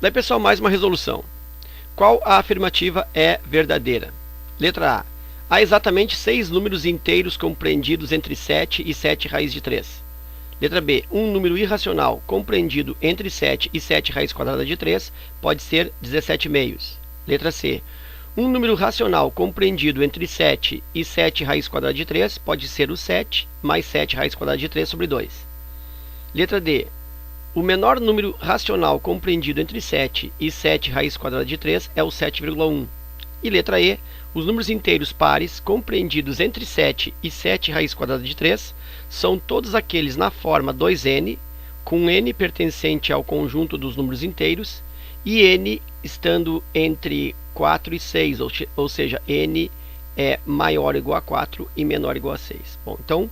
Daí, pessoal, mais uma resolução. Qual a afirmativa é verdadeira? Letra A. Há exatamente 6 números inteiros compreendidos entre 7 e 7 raiz de 3. Letra B. Um número irracional compreendido entre 7 e 7 raiz quadrada de 3 pode ser 17 meios. Letra C. Um número racional compreendido entre 7 e 7 raiz quadrada de 3 pode ser o 7 mais 7 raiz quadrada de 3 sobre 2. Letra D. O menor número racional compreendido entre 7 e 7 raiz quadrada de 3 é o 7,1. E letra E. Os números inteiros pares compreendidos entre 7 e 7 raiz quadrada de 3 são todos aqueles na forma 2n, com n pertencente ao conjunto dos números inteiros e n estando entre 4 e 6, ou seja, n é maior ou igual a 4 e menor ou igual a 6. Bom, então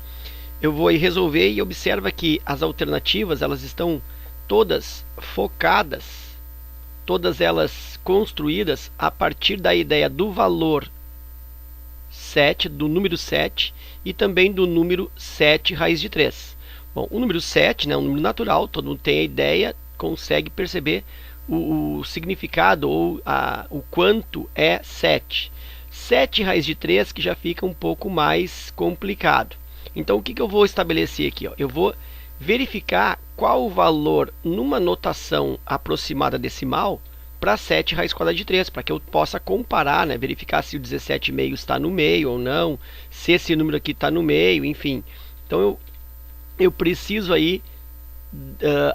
eu vou resolver e observa que as alternativas elas estão todas focadas, todas elas construídas a partir da ideia do valor 7, do número 7 e também do número 7 raiz de 3. Bom, o número 7, né, é um número natural, todo mundo tem a ideia, consegue perceber o significado ou o quanto é 7. 7 raiz de 3 que já fica um pouco mais complicado. Então o que eu vou estabelecer aqui? Ó? Eu vou verificar qual o valor numa notação aproximada decimal para 7 raiz quadrada de 3, para que eu possa comparar, né, verificar se o 17,5 está no meio ou não, se esse número aqui está no meio, enfim. Então eu preciso aí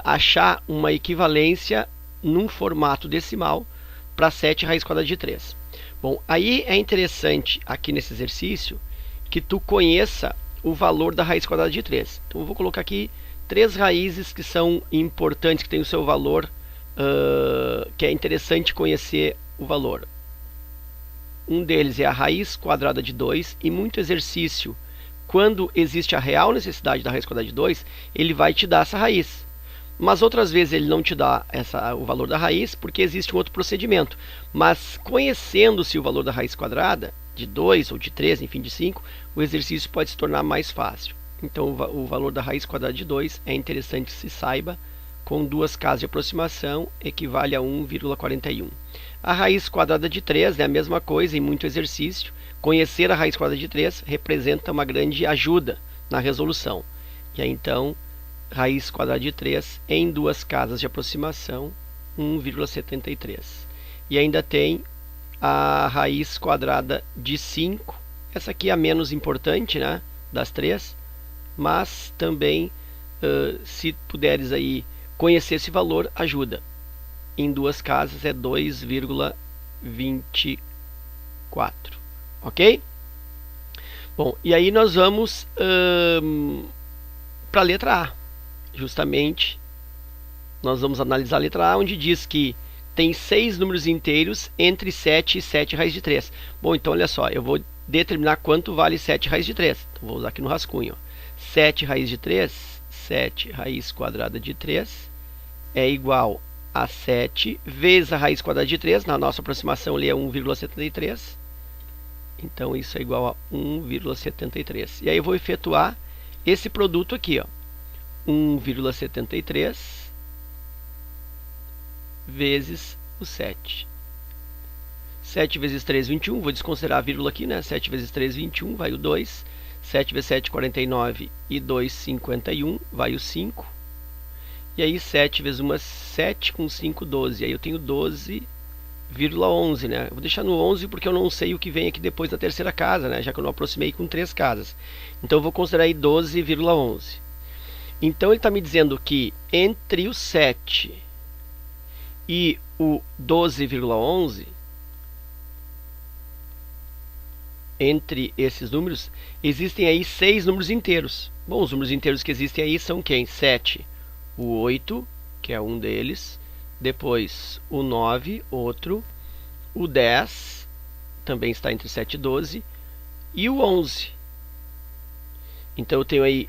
achar uma equivalência num formato decimal para 7 raiz quadrada de 3. Bom, aí é interessante aqui nesse exercício que tu conheça o valor da raiz quadrada de 3. Então eu vou colocar aqui 3 raízes que são importantes, que têm o seu valor, que é interessante conhecer o valor. Um deles é a raiz quadrada de 2, e muito exercício, quando existe a real necessidade da raiz quadrada de 2, ele vai te dar essa raiz. Mas outras vezes ele não te dá o valor da raiz, porque existe um outro procedimento. Mas conhecendo-se o valor da raiz quadrada, de 2 ou de 3, enfim, de 5, o exercício pode se tornar mais fácil. Então o valor da raiz quadrada de 2 é interessante que se saiba, com duas casas de aproximação, equivale a 1,41. A raiz quadrada de 3 é a mesma coisa em muito exercício. Conhecer a raiz quadrada de 3 representa uma grande ajuda na resolução. E aí, então, raiz quadrada de 3 em duas casas de aproximação, 1,73. E ainda tem a raiz quadrada de 5. Essa aqui é a menos importante, né, das três, mas também, se puderes aí conhecer esse valor, ajuda. Em duas casas é 2,24. Ok? Bom, e aí nós vamos para a letra A. Justamente, nós vamos analisar a letra A, onde diz que tem 6 números inteiros entre 7 e 7 raiz de 3. Bom, então olha só, eu vou determinar quanto vale 7 raiz de 3. Então, vou usar aqui no rascunho. Ó. 7 raiz de 3, 7 raiz quadrada de 3 é igual a 7 vezes a raiz quadrada de 3. Na nossa aproximação ali é 1,73. Então isso é igual a 1,73. E aí eu vou efetuar esse produto aqui, ó. 1,73 vezes o 7. 7 vezes 3, 21. Vou desconsiderar a vírgula aqui, né? 7 vezes 3, 21. Vai o 2. 7 vezes 7, 49. E 2, 51. Vai o 5. E aí 7 vezes 1 é 7, com 5, 12. E aí eu tenho 12,11, né? Eu vou deixar no 11 porque eu não sei o que vem aqui depois da terceira casa, né? Já que eu não aproximei com 3 casas. Então eu vou considerar aí 12,11. Então ele está me dizendo que entre o 7 e o 12,11, entre esses números, existem aí 6 números inteiros. Bom, os números inteiros que existem aí são quem? 7, o 8, que é um deles, depois o 9, outro, o 10, também está entre 7 e 12, e o 11. Então eu tenho aí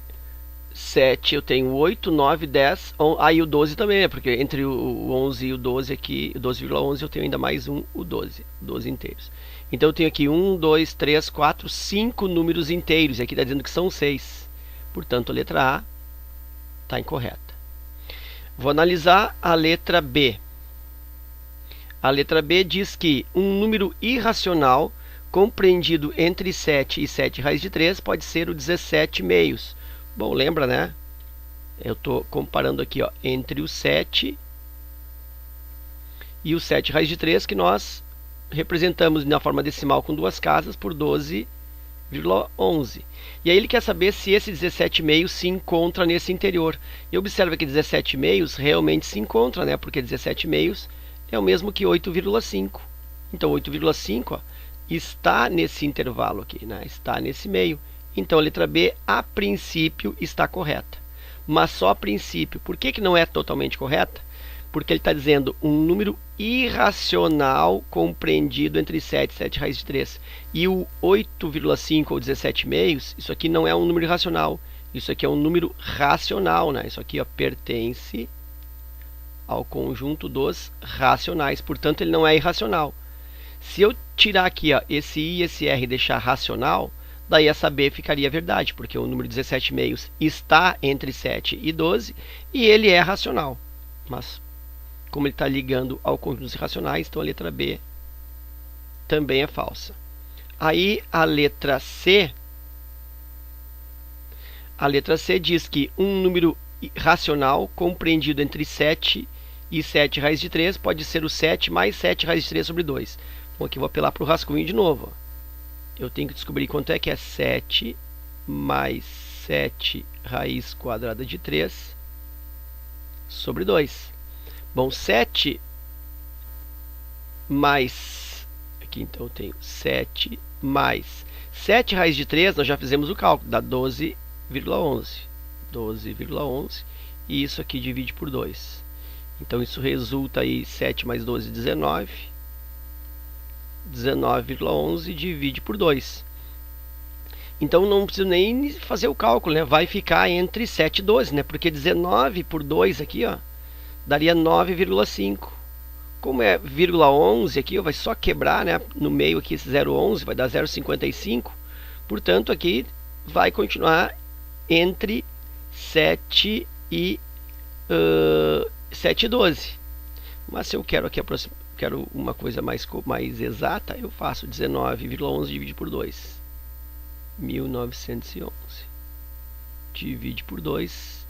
7, eu tenho 8, 9, 10, aí o 12 também, porque entre o 11 e o 12 aqui, o 12,11 eu tenho ainda mais o 12 inteiros. Então eu tenho aqui 1, 2, 3, 4, 5 números inteiros, e aqui está dizendo que são 6. Portanto, a letra A está incorreta. Vou analisar a letra B. A letra B diz que um número irracional compreendido entre 7 e 7 raiz de 3 pode ser o 17 meios. Bom, lembra, né? Eu estou comparando aqui, ó, entre o 7 e o 7 raiz de 3, que nós representamos na forma decimal com duas casas por 12,11. E aí ele quer saber se esse 17 meios se encontra nesse interior. E observa que 17 meios realmente se encontra, né? Porque 17 meios é o mesmo que 8,5. Então 8,5 está nesse intervalo aqui, né? Está nesse meio. Então a letra B, a princípio, está correta. Mas só a princípio. Por que não é totalmente correta? Porque ele está dizendo um número irracional compreendido entre 7 e 7 raiz de 3. E o 8,5 ou 17 meios, isso aqui não é um número irracional. Isso aqui é um número racional, né? Isso aqui, ó, pertence ao conjunto dos racionais. Portanto, ele não é irracional. Se eu tirar aqui, ó, esse I e esse R e deixar racional, daí essa B ficaria verdade, porque o número 17 meios está entre 7 e 12 e ele é racional. Mas como ele está ligando ao conjunto dos racionais, então a letra B também é falsa. Aí a letra C diz que um número racional compreendido entre 7 e 7 raiz de 3 pode ser o 7 mais 7 raiz de 3 sobre 2. Bom, aqui eu vou apelar para o rascunho de novo. Eu tenho que descobrir quanto é que é 7 mais 7 raiz quadrada de 3 sobre 2. Bom, 7 mais... Aqui então eu tenho 7 mais 7 raiz de 3, nós já fizemos o cálculo, dá 12,11. 12,11. E isso aqui divide por 2. Então isso resulta aí 7 mais 12, 19. 19,11 divide por 2. Então não preciso nem fazer o cálculo, né? Vai ficar entre 7 e 12, né? Porque 19 por 2 aqui, ó, daria 9,5. Como é 0,11 aqui, ó, vai só quebrar, né? No meio aqui esse 0,11 vai dar 0,55. Portanto, aqui vai continuar entre 7 e 12. Mas se eu quero aqui quero uma coisa mais exata, eu faço 19,11 dividido por 2. 1911 divide por 2.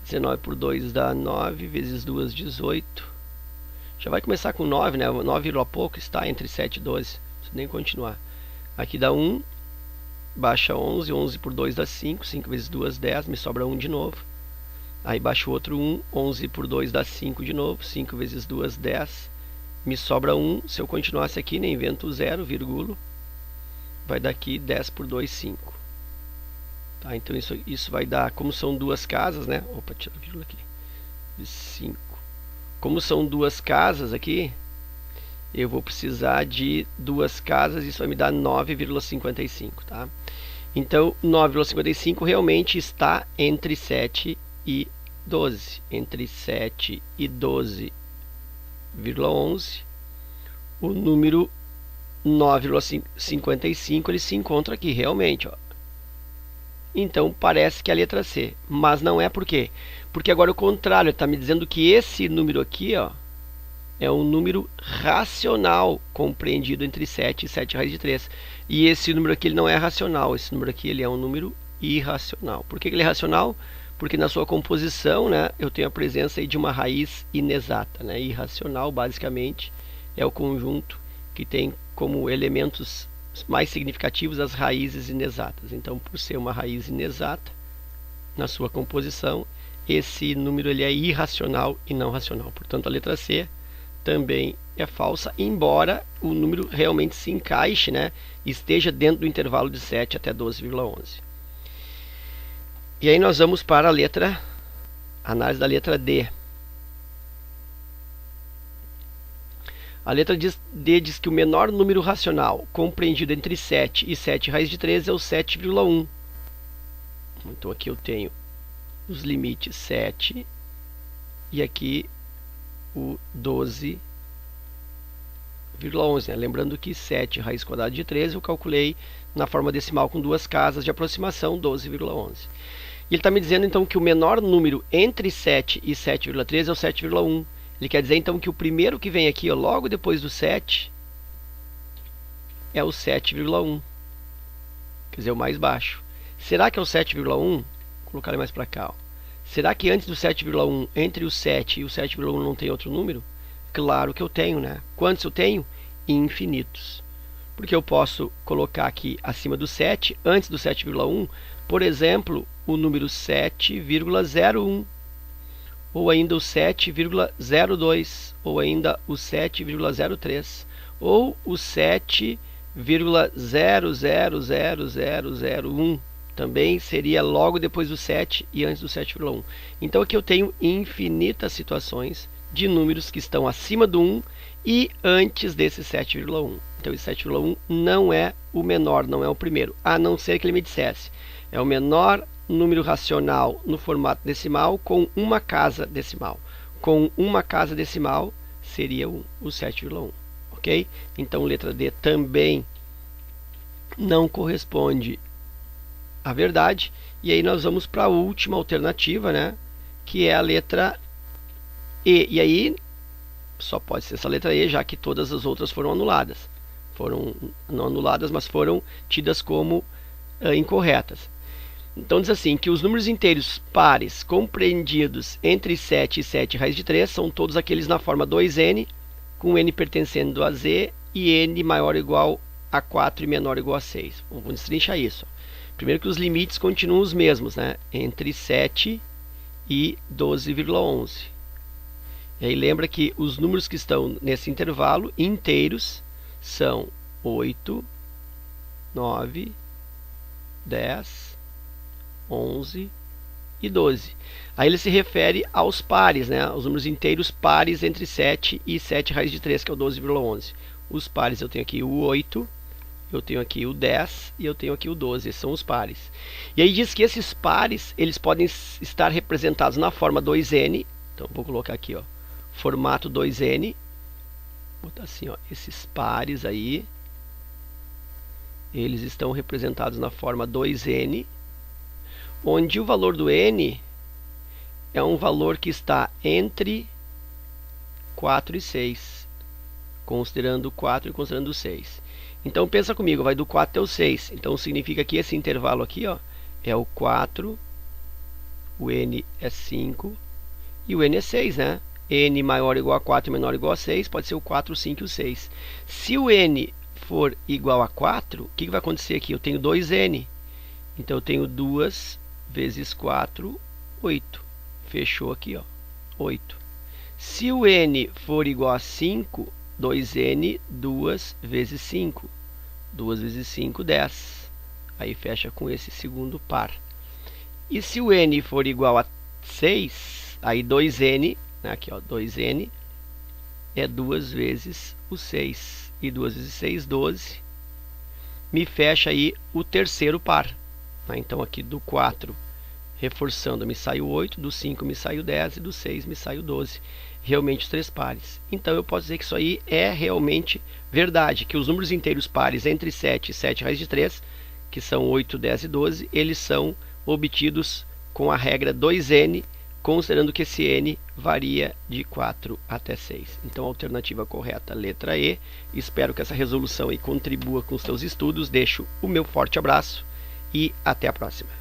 19 por 2 dá 9, vezes 2, 18. Já vai começar com 9, né? 9, pouco, está entre 7 e 12. Não precisa nem continuar. Aqui dá 1, baixa 11, 11 por 2 dá 5, 5 vezes 2, 10, me sobra 1 de novo. Aí baixa o outro 1, 11 por 2 dá 5 de novo, 5 vezes 2, 10. Me sobra 1, se eu continuasse aqui, nem invento o 0, vírgula, vai dar aqui 10 por 2, 5. Tá, então isso vai dar, como são duas casas, né? Opa, tira a vírgula aqui. 5. Como são duas casas aqui, eu vou precisar de duas casas, isso vai me dar 9,55, tá? Então, 9,55 realmente está entre 7 e 12. Entre 7 e 12,11, o número 9,55 ele se encontra aqui realmente, ó. Então parece que é a letra C, mas não é. Por quê? Porque agora o contrário, ele está me dizendo que esse número aqui, ó, é um número racional compreendido entre 7 e 7 raiz de 3. E esse número aqui ele não é racional, esse número aqui ele é um número irracional. Por que ele é racional? Porque na sua composição, né, eu tenho a presença aí de uma raiz inexata, né? Irracional, basicamente, é o conjunto que tem como elementos mais significativos as raízes inexatas. Então, por ser uma raiz inexata, na sua composição, esse número ele é irracional e não racional. Portanto, a letra C também é falsa, embora o número realmente se encaixe, né, esteja dentro do intervalo de 7 até 12,11. E aí nós vamos para a análise da letra D. A letra D diz que o menor número racional compreendido entre 7 e 7 raiz de 3 é o 7,1. Então aqui eu tenho os limites 7 e aqui o 12,11. Né? Lembrando que 7 raiz quadrada de 13 eu calculei na forma decimal com duas casas de aproximação, 12,11. E ele está me dizendo então que o menor número entre 7 e 7,13 é o 7,1. Ele quer dizer então que o primeiro que vem aqui, ó, logo depois do 7, é o 7,1. Quer dizer, o mais baixo. Será que é o 7,1? Vou colocar ele mais para cá. Ó. Será que antes do 7,1, entre o 7 e o 7,1 não tem outro número? Claro que eu tenho, né? Quantos eu tenho? Infinitos. Porque eu posso colocar aqui acima do 7, antes do 7,1, por exemplo, o número 7,01. Ou ainda o 7,02, ou ainda o 7,03, ou o 7,000001, também seria logo depois do 7 e antes do 7,1. Então aqui eu tenho infinitas situações de números que estão acima do 1 e antes desse 7,1. Então esse 7,1 não é o menor, não é o primeiro, a não ser que ele me dissesse. É o menor número racional no formato decimal com uma casa decimal. Com uma casa decimal seria o 7,1, ok? Então letra D também não corresponde à verdade. E aí nós vamos para a última alternativa, né? Que é a letra E. E aí só pode ser essa letra E, já que todas as outras foram anuladas. Foram não anuladas, mas foram tidas como incorretas. Então diz assim, que os números inteiros pares compreendidos entre 7 e 7 raiz de 3 são todos aqueles na forma 2n, com n pertencendo a z e n maior ou igual a 4 e menor ou igual a 6. Vamos destrinchar isso. Primeiro que os limites continuam os mesmos, né? Entre 7 e 12,11. E aí lembra que os números que estão nesse intervalo inteiros são 8, 9, 10, 11 e 12. Aí ele se refere aos pares, né? Os números inteiros pares entre 7 e 7 raiz de 3, que é o 12,11. Os pares eu tenho aqui o 8, eu tenho aqui o 10 e eu tenho aqui o 12. Esses são os pares. E aí diz que esses pares, eles podem estar representados na forma 2n. Então vou colocar aqui, ó, formato 2n. Vou botar assim, ó, esses pares aí, eles estão representados na forma 2n, onde o valor do n é um valor que está entre 4 e 6, considerando 4 e considerando 6. Então pensa comigo, vai do 4 até o 6. Então significa que esse intervalo aqui, ó, é o 4, o n é 5 e o n é 6, né? N maior ou igual a 4 e menor ou igual a 6, pode ser o 4, o 5 e o 6. Se o n for igual a 4, o que vai acontecer aqui? Eu tenho 2n. Então eu tenho 2 vezes 4, 8. Fechou aqui, ó, 8. Se o n for igual a 5, 2n, 2 vezes 5. 2 vezes 5, 10. Aí fecha com esse segundo par. E se o n for igual a 6, aí 2n, né, aqui, ó, 2n é 2 vezes o 6. E 2 vezes 6, 12. Me fecha aí o terceiro par. Então aqui do 4, reforçando, me sai o 8, do 5 me sai o 10 e do 6 me sai o 12. Realmente os três pares. Então eu posso dizer que isso aí é realmente verdade, que os números inteiros pares entre 7 e 7 raiz de 3, que são 8, 10 e 12, eles são obtidos com a regra 2n, considerando que esse n varia de 4 até 6. Então a alternativa correta, letra E. Espero que essa resolução aí contribua com os teus estudos. Deixo o meu forte abraço e até a próxima.